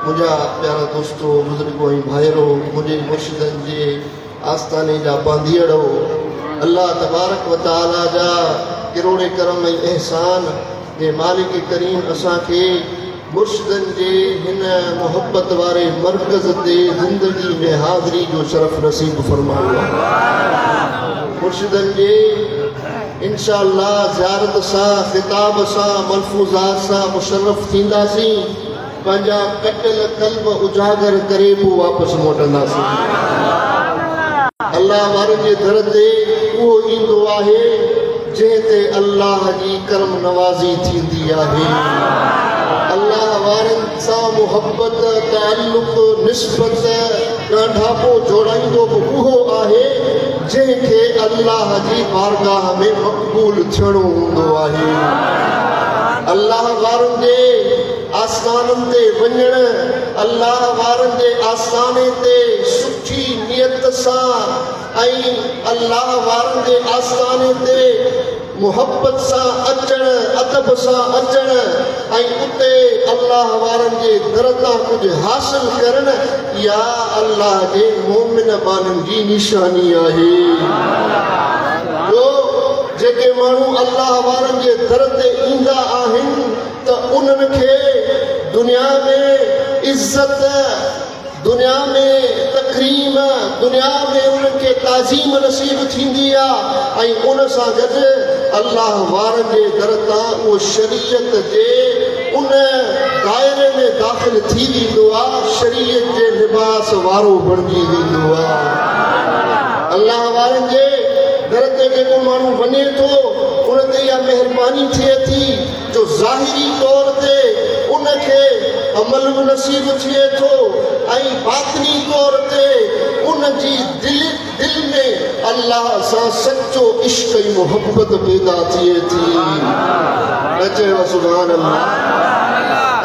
मुझा प्यारा दोस्तों बुजुर्गों भाइरो मुझे मुर्शिदन जे आस्थाने जा बांधियड़ो अल्लाह तबारक व तआला जा किरोड़े करम ऐं एहसान जे मालिक करीम असां के मुर्शिदन जे हिन मोहब्बत वारे मरकज़ ते जिंदगी में हाज़री जो शरफ नसीब फरमायो। मुर्शिदन जे इंशाअल्लाह ज़ियारत सा खिताब सा मलफूज़ात सा मुशर्रफ थींदासी पंजा कटल कल्ब उजागर करे पो वापस मोटंदासी। अल्लाह वारे जे दर ते वो इंदो आहे जेते अल्लाह जी करम नवाज़ी थींदी आहे। अल्लाह वारन सा मोहब्बत ताल्लुक निस्बत ॻंढापो जोड़ाईंदो बि उहो आहे जंहिंखे अल्लाह जी बारगाह में मक़बूल थियणो हूंदो आहे। अल्लाह वारन जे आस्थाननि ते वञण अल्लाह वारनि जे आस्थाने ते सुठी नियत सां ऐं अल्लाह वारनि जे आस्थाने ते मोहब्बत सां अचण अदब सां अचण ऐं उते अल्लाह वारनि जे दर तां कुझु हासिल करण या अल्लाह जे मोमिन बाननि जी निशानी आहे। जेके माण्हू अल्लाह वारनि जे दर ते ईंदा आहिनि त उन्हनि खे दुनिया में इज्जत दुनिया में तकरीम दुनिया में उनके ताज़ीम नसीब थींदी आहे ऐं उन सां गॾु अल्लाह वारनि जे दर तां उहो शरीयत जे उन दायरे में दाख़िल थी वेंदो आहे शरीयत जे लिबास वारो बणिजी वेंदो आहे। अल्लाह वारनि जे दर ते जेको माण्हू वञे थो उन ते इहा महिरबानी थिए थी जो ज़ाहिरी तौर ते उनखे अमल बि नसीब थिए थो ऐं बातिनी तौर ते उनजी दिल में अल्लाह सां सचो इश्क ऐं मोहब्बत पैदा थिए थी। चयो सुभान अल्लाह।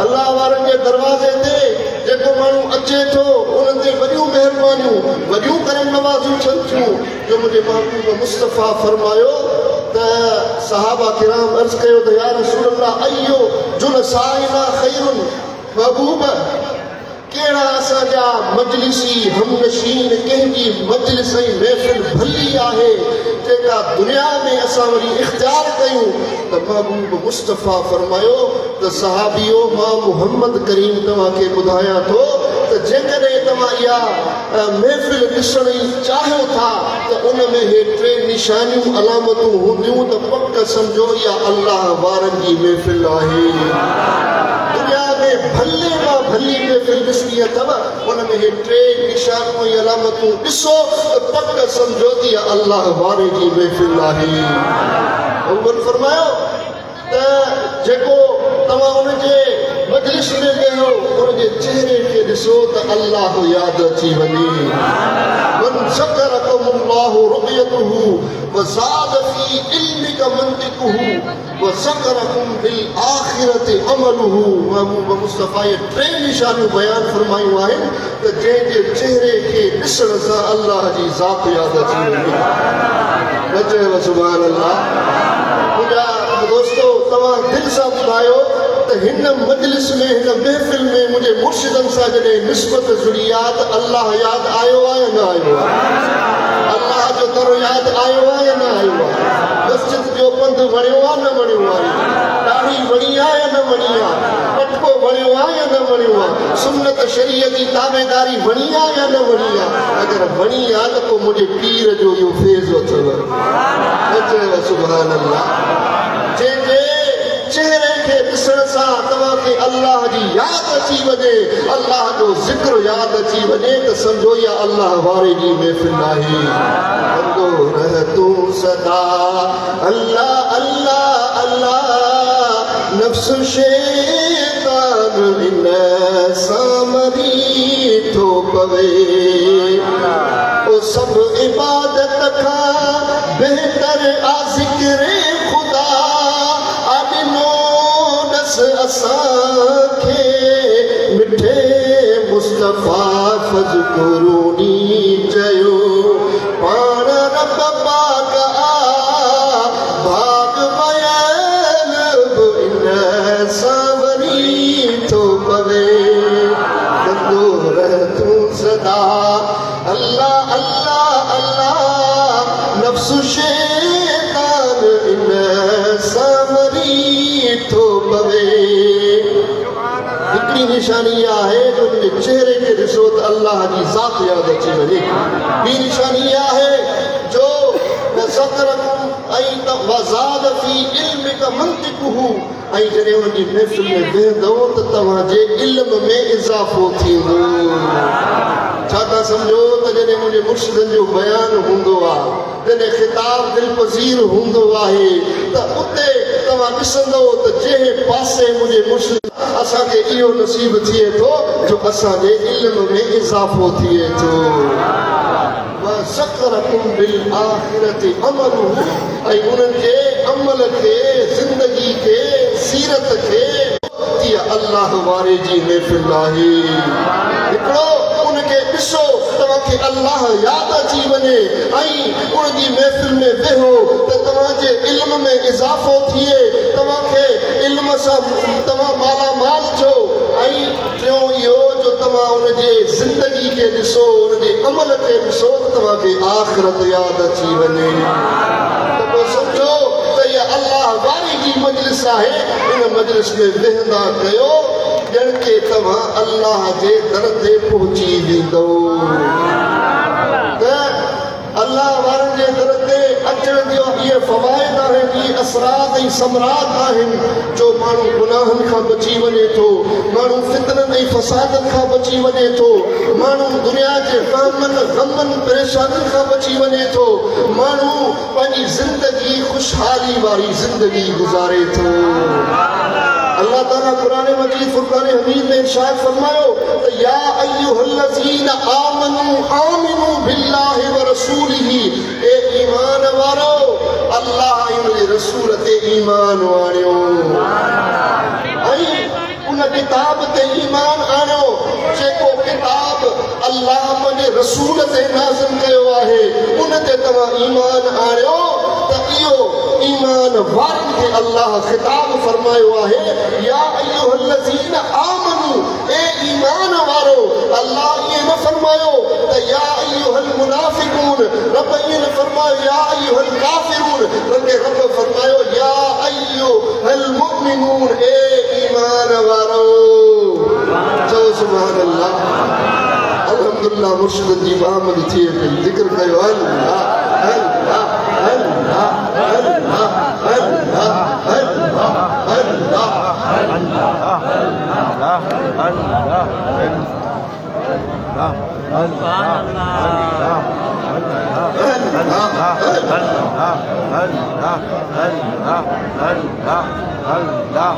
अल्लाह वारनि जे दरवाज़े ते जेको माण्हू अचे थो उन ते वॾियूं महिरबानियूं वॾियूं करम नवाज़ियूं थियनि थियूं जो मुंहिंजे महबूब मुस्तफ़ा फरमायो त सहाबा किराम अर्ज़ कयो त या रसूल अल्लाह अयो जुलसाइना खैरुन महबूब कहिड़ा असांजा मजलिसी हमनशीन कंहिंजी मजलिस ऐं महफ़िल भली आहे जेका दुनिया में असां वरी इख़्तियार कयूं त महबूब मुस्तफ़ा फरमायो त सहाबियो मां मुहम्मद करीम तव्हांखे ॿुधायां थो त जेकॾहिं तव्हां इहा महफ़िल ॾिसण ई चाहियो था त उन में हे टे निशानियूं अलामतूं हूंदियूं त पक सम्झो इहा अल्लाह वारनि जी महफ़िल आहे। दुनिया में भले मां भली महफ़िल ॾिसणी अथव उन में हे टे निशानियूं ऐं अलामतूं ॾिसो त पक सम्झो त इहा अल्लाह वारे जी महफ़िल आहे। हुन फरमायो त जेको तव्हां उनजे मजलिस में वेहो उनजे चेहरे खे ॾिसो त अल्लाह यादि अची वञे। मन ज़करकुमुल्लाहु रुयतुहु व ज़ाद फी इल्मिक मंतिकुहु व ज़करकुम बिल आखिरति अमलुहु। महबूब मुस्तफ़ा ये टे निशानियूं बयान फरमायूं आहिनि त जंहिंजे चेहरे खे ॾिसण सां अल्लाह जी ज़ात यादि अची वञे। चयो सुभान अल्लाह। मुंहिंजा दोस्तो तव्हां दिलि सां ॿुधायो त हिन मजलिस में हिन महफ़िल में मुंहिंजे मुर्शिदनि सां जॾहिं निस्बत जुड़ी आहे त अल्लाह यादि आयो आहे या न आयो आहे। अल्लाह जो दर यादि आयो आहे या न आयो आहे। मस्जिद जो पंधु वणियो आहे न वणियो आहे। ॾाढ़ी वणी आहे या न वणी आहे। पटको वणियो आहे या न वणियो आहे। सुन्नत शरीयत जी ताबेदारी वणी आहे या न वणी आहे। अगरि वणी आहे त पोइ मुंहिंजे पीर जो इहो फैज़ अथव। चयो सुभान अल्लाह। जंहिंजे चेहरे खे ॾिसण सां तव्हांखे अल्लाह जी यादि अची वञे अल्लाह जो ज़िक्र यादि अची वञे त सम्झो इहा अल्लाह वारे जी महफ़िल आहे। कंदो रह तूं सदा अल्लाह अल्लाह अल्लाह नफ्स शैतान इन सां मरी थो पवे ओ सभु इबादत खां बहितर आ ज़िक्र खुदा असांखे मिठे मुस्तफ़ा फज़कुरूनी चयो पाण रब पाक आ भाग मयल इन सां वरी ॿी निशानी इहा आहे जो उनजे चेहरे खे ॾिसो त अल्लाह जी ज़ात यादि अची वञे। ॿी निशानी इहा आहे जो ऐं जॾहिं उनजी महफ़िल में वेहंदो त तव्हांजे इल्म में इज़ाफ़ो थींदो। छा था सम्झो त जॾहिं मुंहिंजे मुर्शिदनि जो बयानु हूंदो आहे, जॾहिं ख़िताब दिलपज़ीर हूंदो आहे त उते तव्हां ॾिसंदो त जंहिं पासे मुंहिंजे मुर्शिद असांखे इहो नसीब थिए थो जो असांजे इल्म में इज़ाफ़ो थिए थो। ऐं उन्हनि जे अमल खे, ज़िंदगी खे, सीरत खे अल्लाह वारे जी महफ़िल आहे। हिकिड़ो उनखे ॾिसो, तव्हांखे अल्लाह यादि अची वञे ऐं उनजी महफ़िल में वेहो त तव्हांजे इल्म में इज़ाफ़ो थिए, तव्हांखे इल्म सां तव्हां मालामाल थियो। ऐं टियों इहो जो तव्हां उनजे ज़िंदगी खे ॾिसो, उनजे अमल खे ॾिसो त तव्हांखे आख़िरत यादि अची वञे। त पोइ सम्झो त इहा अल्लाह वारी जी मजलिस आहे। इन मजलिस में वेहंदा कयो ॼण के तव्हां अल्लाह जे दर ते पहुची वेंदो। त अल्लाह वारनि जे दर ते अचण जो इहे फ़वाइद आहिनि, इहे असरात ऐं समरात आहिनि जो माण्हू गुनाहनि खां बची वञे थो, माण्हू फितननि ऐं फसादनि खां बची वञे थो, माण्हू दुनिया जे ग़मनि परेशानियुनि खां बची वञे थो, माण्हू पंहिंजी ज़िंदगी ख़ुशहाली वारी ज़िंदगी गुज़ारे थो। अल्लाह ताला कुरान मजीद फुरकान हमीद में इरशाद फरमायो त या अय्युहल्लज़ीना आमनू बिल्लाहि व रसूलिही, ए ईमान वारो अल्लाह ऐं उनजे रसूल ते ईमान आणियो ऐं उन किताब ते ईमान आणियो जेको किताब अल्लाह पंहिंजे रसूल ते नाज़िल कयो आहे, उन ते तव्हां ईमान आणियो। त इहो ईमान वारनि खे अल्लाह ख़िताब फरमायो आहे, या अय्युहल्लज़ीना आमनू, ए ईमान वारो। अल्लाह ईअं न फरमायो त या अय्युहल मुनाफ़िकून, रब ईअं न फरमायो या अय्युहल काफ़िरून, बल्कि रब फरमायो या अय्युहल मुमिनून, ए ईमान वारो। चओ सुभान अल्लाह। अल्हम्दुलिल्लाह, मुर्शिद जी आमद थिए पई, ज़िक्र कयो अल्लाह अल्लाह अल्लाह अल्लाह अल्लाह अल्लाह सुभान अल्लाह। अल्लाह अल्लाह अल्लाह अल्लाह अल्लाह अल्लाह अल्लाह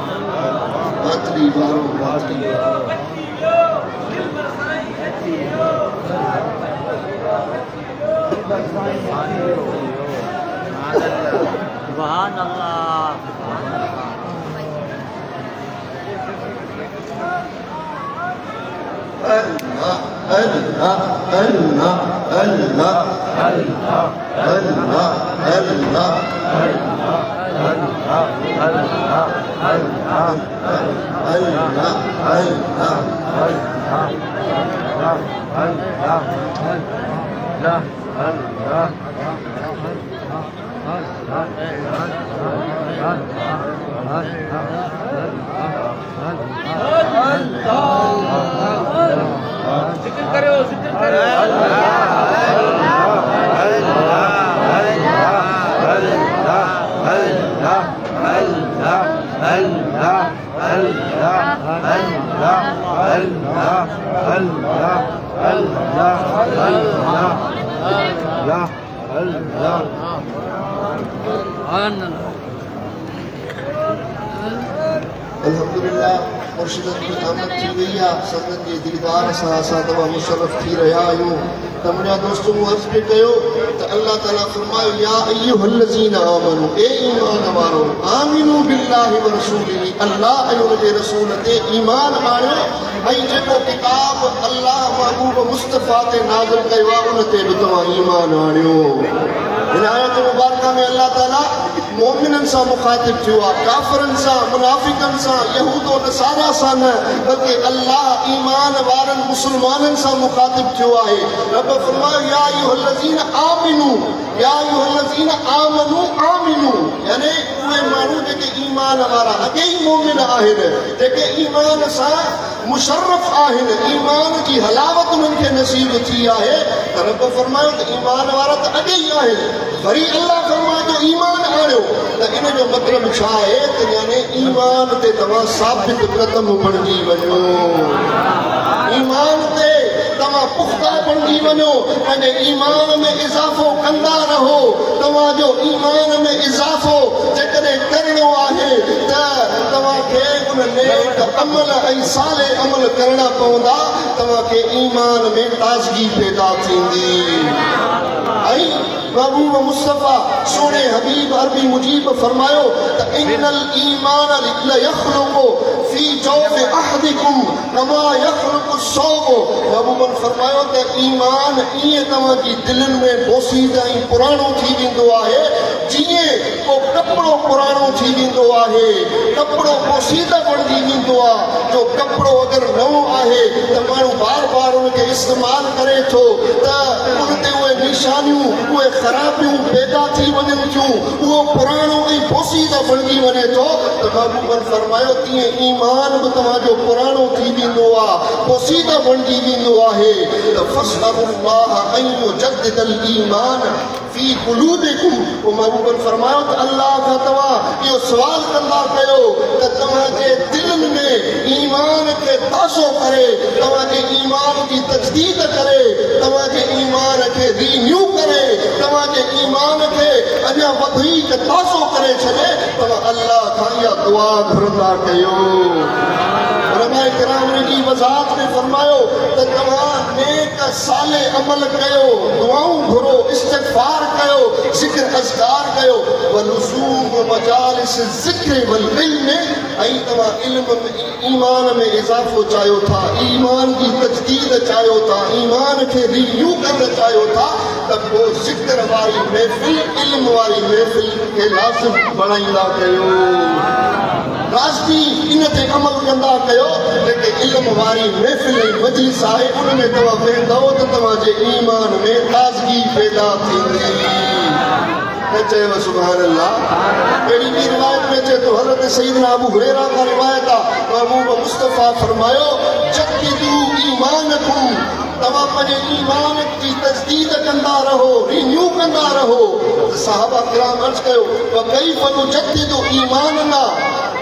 जिक्र करो, जिक्र करो। अल्हम्दुलिल्लाह, मुर्शिदनि जी आमद थी वई आहे। संगत जे दीदार सां असां तमामु मुशर्रफ थी रहिया आहियूं। त मुंहिंजा दोस्त मूं अर्ज़ु पियो कयो त अल्लाह ताला फरमायो या अय्युहल्लज़ीना आमनू, ए ईमान वारो, आमिनू बिल्लाहि व रसूलिही, अल्लाह ऐं उनजे रसूल ते ईमान आणियो ऐं जेको किताब अल्लाह महबूब मुस्तफ़ा ते नाज़िल कयो आहे उन ते बि तव्हां ईमान आणियो। हिन आयत मुबारका में अल्लाह ताला मोमिननि सां मुखातिब थियो आहे, काफ़िरनि सां, मुनाफ़िकनि सां, यहूदो नसारा सां न, बल्कि अल्लाह ईमान वारनि मुस्लमाननि सां मुखातिब थियो आहे। रब फरमायो या अय्युहल्लज़ीना आमिनू, या अय्युहल्लज़ीना आमनू आमिनू यानी उहे माण्हू जेके ईमान वारा अॻे ई मोमिन आहिनि, जेके ईमान सां मुशर्रफ आहिनि, ईमान जी हलावत उन्हनि खे नसीब थी आहे। त रब फरमायो त ईमान वारा त अॻे ई आहिनि, वरी अल्लाह फरमाए थो ईमान आणियो। त इन जो मतिलबु छा आहे त यानी ईमान ते तव्हां साबित क़दम बणिजी वञो, ईमान ते तव्हां पुख्ता बणिजी वञो, पंहिंजे ईमान में इज़ाफ़ो कंदा रहो। तव्हांजो ईमान में इज़ाफ़ो जेकॾहिं करिणो आहे त तव्हांखे उन नेक अमल ऐं साले अमल करणा पवंदा, तव्हांखे ईमान में ताज़गी पैदा थींदी। ऐं महबूब मुस्तफ़ा सोने हबीब अरबी मुजीब फरमायो त इन्नल ईमान लयख़्लुक़ु फी जौफ़ि अहदिकुम कमा यख़्लुक़ु सौब। महबूबन फरमायो त ईमान ईअं तव्हांजी दिलनि में बोसीदा ऐं पुराणो थी वेंदो आहे जीअं को कपिड़ो पुराणो थी वेंदो आहे, कपिड़ो बोसीदा बणिजी वेंदो आहे। जो कपिड़ो अगरि नओं आहे त माण्हू बार बार उनखे इस्तेमालु करे थो त उन ते उहे निशानियूं उहे ख़राबियूं पैदा थी वञनि थियूं, उहो पुराणो ऐं पोसीदा बणिजी वञे थो। त महबूबन फरमायो तीअं ईमान बि तव्हांजो पुराणो थी वेंदो आहे, पोसीदा बणिजी वेंदो आहे। त फस्अलुल्लाह अन युजद्दिदल ईमान फी क़ुलूबिकुम। पोइ महबूबन फरमायो त अल्लाह खां तव्हां इहो सुवाल कंदा कयो त तव्हांजे दिलनि में ईमान खे ताज़ो करे, तव्हांजे ईमान जी तजदीद करे, तव्हांजे ईमान खे रिन्यू करे, तव्हांजे ईमान खे अञा वधीक ताज़ो करे छॾे। तव्हां अल्लाह खां इहा दुआ घुरंदा कयो। उलमाए किराम जी वज़ाहत में फरमायो त तव्हां नेक साले अमल कयो, दुआऊं घुरो, इस्तिग़फ़ार कयो, ज़िक्र अज़कार कयो, वलुज़ूम मजालिस ज़िक्र वल इल्म। ऐं तव्हां इल्म में ईमान में इज़ाफ़ो चाहियो था, ईमान जी तजदीद चाहियो था, ईमान खे रिन्यू करणु चाहियो था, त पोइ ज़िक्र वारी महफ़िल, इल्म वारी महफ़िल खे लाज़िम बणाईंदा कयो। रास्ती इन ते अमल कंदा कयो जेके इल्म वारी महफ़िल ऐं मजलिस आहे, उन में तव्हां वेंदव त तव्हांजे ईमान में ताज़गी पैदा थींदी। चयो सुभान अल्लाह। अहिड़ी ॿी रिवायत में चए थो, हज़रत सैयदना अबू हुरैरा खां रिवायत आहे, महबूब मुस्तफ़ा फरमायो जद्दिदू ईमानकुम, तव्हां पंहिंजे ईमान जी तजदीद कंदा रहो, रिन्यू कंदा रहो। सहाबा किराम अर्ज़ कयो व कैफ़ नुजद्दिदु ईमानना,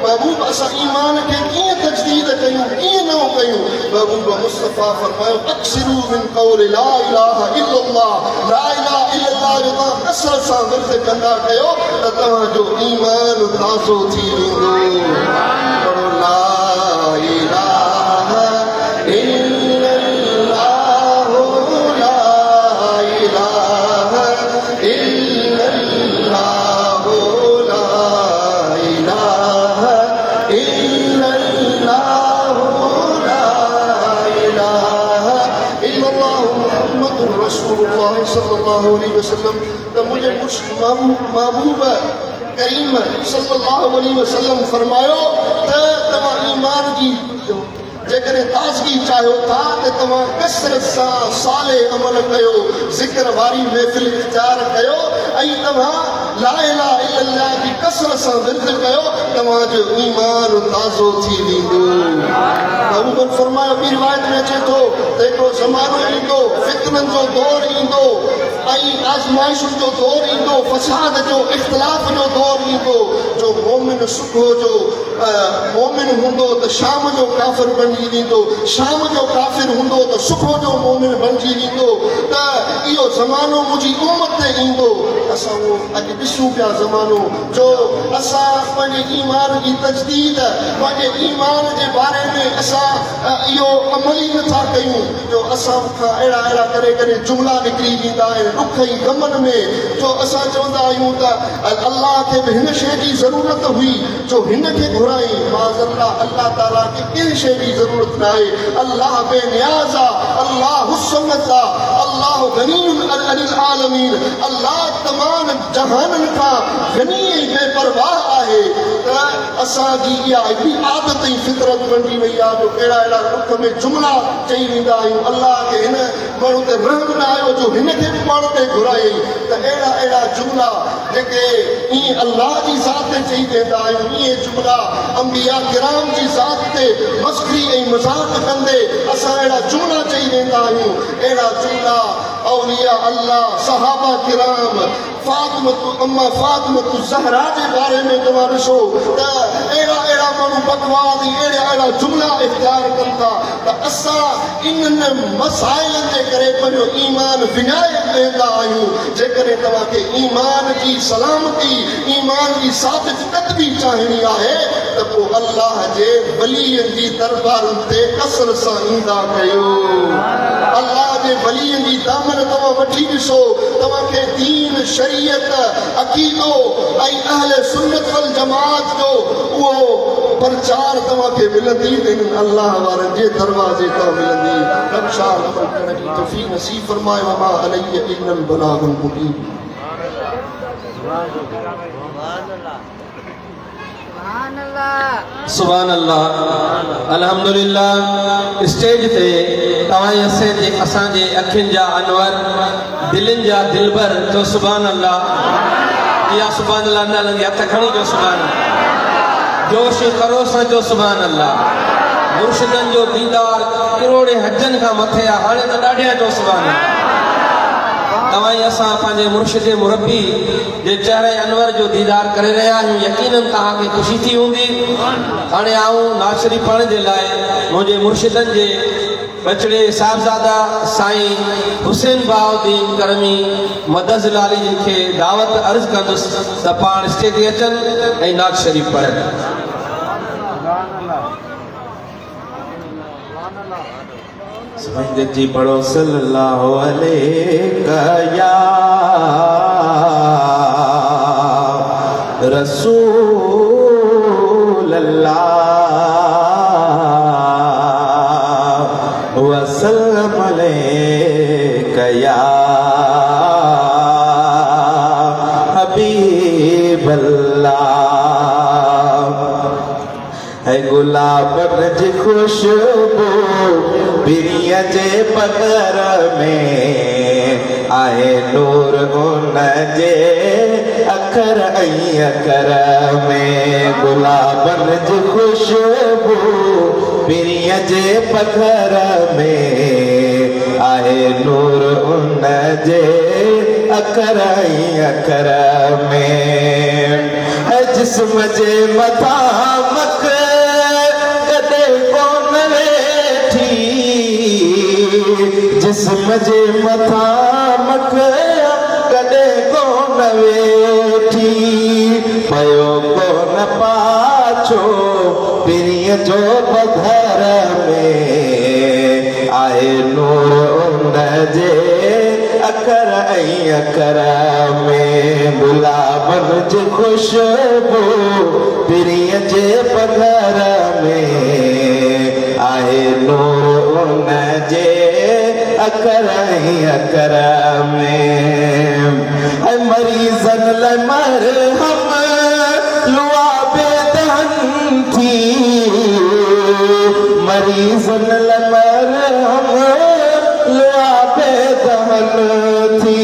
महबूब असां ईमान खे कीअं तजदीद कयूं, कीअं नओं कयूं। महबूब मुस्तफ़ा फरमायो अक्सिरू मिन क़ौलि ला इलाहा इल्लल्लाह, ला इलाहा इल्लल्लाह जो तव्हां कसरत सां विर्द कंदा कयो त तव्हांजो ईमान ताज़ो थी वेंदो। पढ़ो ला इलाहा इल्लल्लाह, ला इलाहा इल्लल्लाह, सल्लल्लाहु अलैहि वसल्लम। त मुझे महबूब करीम सल्लल्लाहु अलैहि वसल्लम फरमायो त तव्हां ईमान जी जेकॾहिं ताज़गी चाहियो था त तव्हां कसरत सां साले अमल कयो, ज़िक्र वारी महफ़िल इख्तियार कयो, ऐं तव्हां ला इलाहा इल्लल्लाह जी कसरत सां विर्द कयो, तव्हांजो ईमान ताज़ो थी वेंदो। महबूबन फरमायो ॿी रिवायत में अचे थो त हिकिड़ो ज़मानो ईंदो, फितननि जो दौर ईंदो ऐं आज़माइशुनि जो दौर ईंदो, फसाद जो, इख़्तिलाफ़ जो दौर ईंदो। जो मोमिन सुबुह जो मोमिन हूंदो त शाम जो काफ़िर बणिजी वेंदो, शाम जो काफ़िर हूंदो त सुबुह जो मोमिन बणिजी वेंदो। त इहो ज़मानो मुंहिंजी उम्मत ते ईंदो। असां उहो अॼु ॾिसूं पिया ज़मानो जो असां पंहिंजे ईमान जी तजदीद, पंहिंजे ईमान जे बारे में असां इहो अमल ई नथा कयूं। जो असां खां अहिड़ा अहिड़ा करे करे जुमिला निकिरी वेंदा आहिनि ॾुख ऐं ग़मनि में, जो असां चवंदा आहियूं त अल्लाह खे बि हिन शइ जी ज़रूरत हुई जो हिन खे घुराई। माज़अल्लाह, अल्लाह ताला खे कंहिं शइ जी ज़रूरत न आहे। अल्लाह बेनियाज़ आहे, अल्लाह हुस्समत आहे, अल्लाह गनीयुन अनिल आलमीन, अल्लाह तमाम जहाननि खां गनी ऐं बेपरवाह आहे। त असांजी इहा हिकिड़ी आदत ऐं फितरत बणिजी वई आहे जो अहिड़ा अहिड़ा ॾुख में जुमिला चई वेंदा आहियूं। अल्लाह खे हिन माण्हू ते रहम न आयो जो हिन खे बि पाण ते घुराई त अहिड़ा अहिड़ा जुमला जेके ईअं अल्लाह जी ज़ात ते चई वेंदा आहियूं इहे जुमला अंबिया किराम जी ज़ात ते मस्खरी ऐं मज़ाक कंदे असां अहिड़ा जुमला चई वेंदा आहियूं अहिड़ा जुमला औलिया अल्लाह सहाबा किराम अम्मा फातिमतु ज़हरा जे बारे में तव्हां ॾिसो त अहिड़ा अहिड़ा माण्हू बकवाद अहिड़ा अहिड़ा जुमला इख़्तियार कनि था त असां इन्हनि मसाइलनि जे करे पंहिंजो ईमान विञाए वेंदा आहियूं जेकॾहिं तव्हांखे ईमान जी सलामती ईमान जी साबित क़दमी चाहींदी आहे त पोइ अल्लाह जे वलीअनि जी दरबारुनि ते कसर सां ईंदा कयो अल्लाह जे वलीअनि जी दामन तव्हां वठी ॾिसो तव्हांखे दीन शरीयत अक़ीदो ऐं अहले सुन्नत वल जमात जो उहो प्रचार तव्हांखे मिलंदी अल्लाह वारनि जे दरवाज़े तां मिलंदी रब शाह अमल करण जी तौफ़ीक़ नसीब फरमाए वमा अलैहि इल्लल बलागुल मुबीन सुभान अल्लाह अल्हम्दुलिल्लाह स्टेज ते तव्हां असांजे अखियुनि जा अनवर दिलनि जा दिलबर जो सुभान अल्लाह या सुभान अल्लाह न लॻे हथ खणी जो सुभान जोश खरोश सां जो सुभान अल्लाह मुर्शिदनि जो दीदार करोड़े हजनि खां मथे आहे हाणे त ॾाढिया जो सुभान तव्हां असां पंहिंजे मुर्शिद मुरब्बी जे चेहरे अनवर जो दीदार करे रहिया आहियूं यकीनन तव्हांखे ख़ुशी थी हूंदी हाणे आऊं नाशरी पढ़ण जे लाइ मुंहिंजे मुर्शिदनि जे बचड़े साहिबज़ादा साईं हुसैन बहाउद्दीन करमी मदद लाली जिन खे दावत अर्ज़ कंदुसि त पाण स्टेज ते अचनि ऐं नात शरीफ़ पढ़नि जी पढ़ो सल्लल्लाहु अलैहि या रसूल अल्लाह वसल्लम अलैका या हबीब अल्लाह है गुलाबन जी खुशबू बिरिया जे पगर में आए नूर उन जे अखर अखर में गुलाबन जी खुशबू बिरिया जे पगर में आए नूर उन जे अखर अखर में है जिस्म जे मथा मख कदे कोन वेठी जिस्म जे मथा मख कदे कोन वेठी पयो कोन पाछो पिरीअ जो पधर में आए नूर उन जे अखर अखर में गुलाबन जी खुशबू पिरीअ जे पधर में आए नूर उन जे अखर अखर में मरीज़न लाइ मरहम लुआबे दहन थी मरीज़न लाइ मरहम लुआबे दहन थी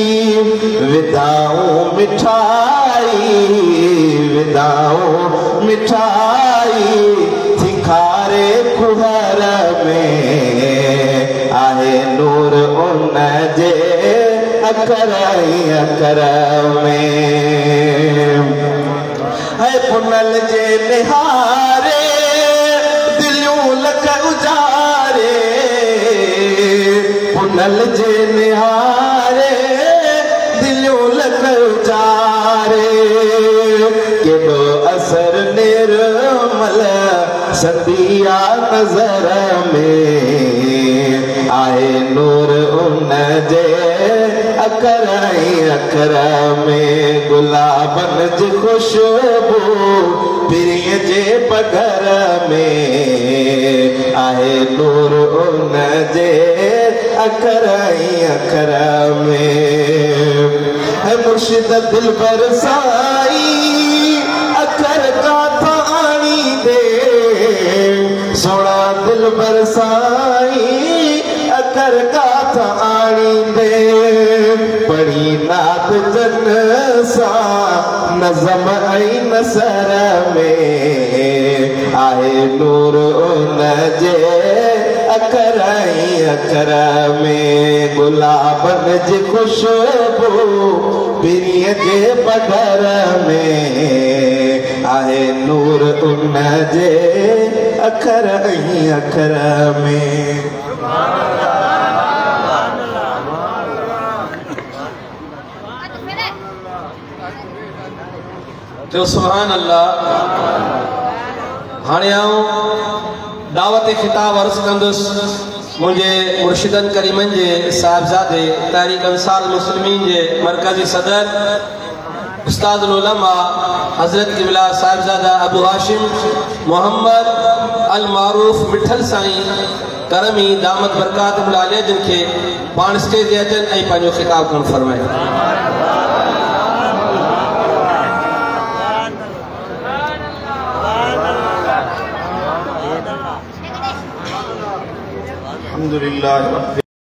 विदाऊं मिठाई थी खारे कुहर में आहे नूर उन जे अखर अखर में है पुनल जे निहारे दिलियूं लख उजारे पुनल जे निहारे दिलियूं लख उजारे केॾो असर निर्मल संदिया नज़र में आए नूर उन जे अखर अखर में गुलाबन जी खुशबू पिरीअ जे पघर में आए नूर उन जे अखर अखर में मुर्शिद दिलबर साई अखर काथा आणी दे सोना दिलबर साई अकर काथ आणींदे पढ़ी नात जन सां नज़म ऐं नसर में आहे नूर उन जे अखर ऐं अखर में गुलाबन जी खुशबू पिरीअ जे पधर में आहे नूर उन जे अखर ऐं अखर में जो सुभान अल्लाह। हाणे आऊं दावत खिताब अर्ज़ कंदुसि मुझे मुर्शिदन करीमन जे साहिबजादे तहरीक अंसार मुस्लिमीन जे मरकज़ी सदर उस्तादुल उलमा हज़रत क़िबला साहिबजादा अबू हाशिम मोहम्मद अल मारूफ मिठल साईं करमी दामत बरकातुहुल आलिया जिन खे पाण स्टेज ते अचनि ऐं पंहिंजो खिताब करणु फरमाइनि। अल्हम्दुलिल्लाह।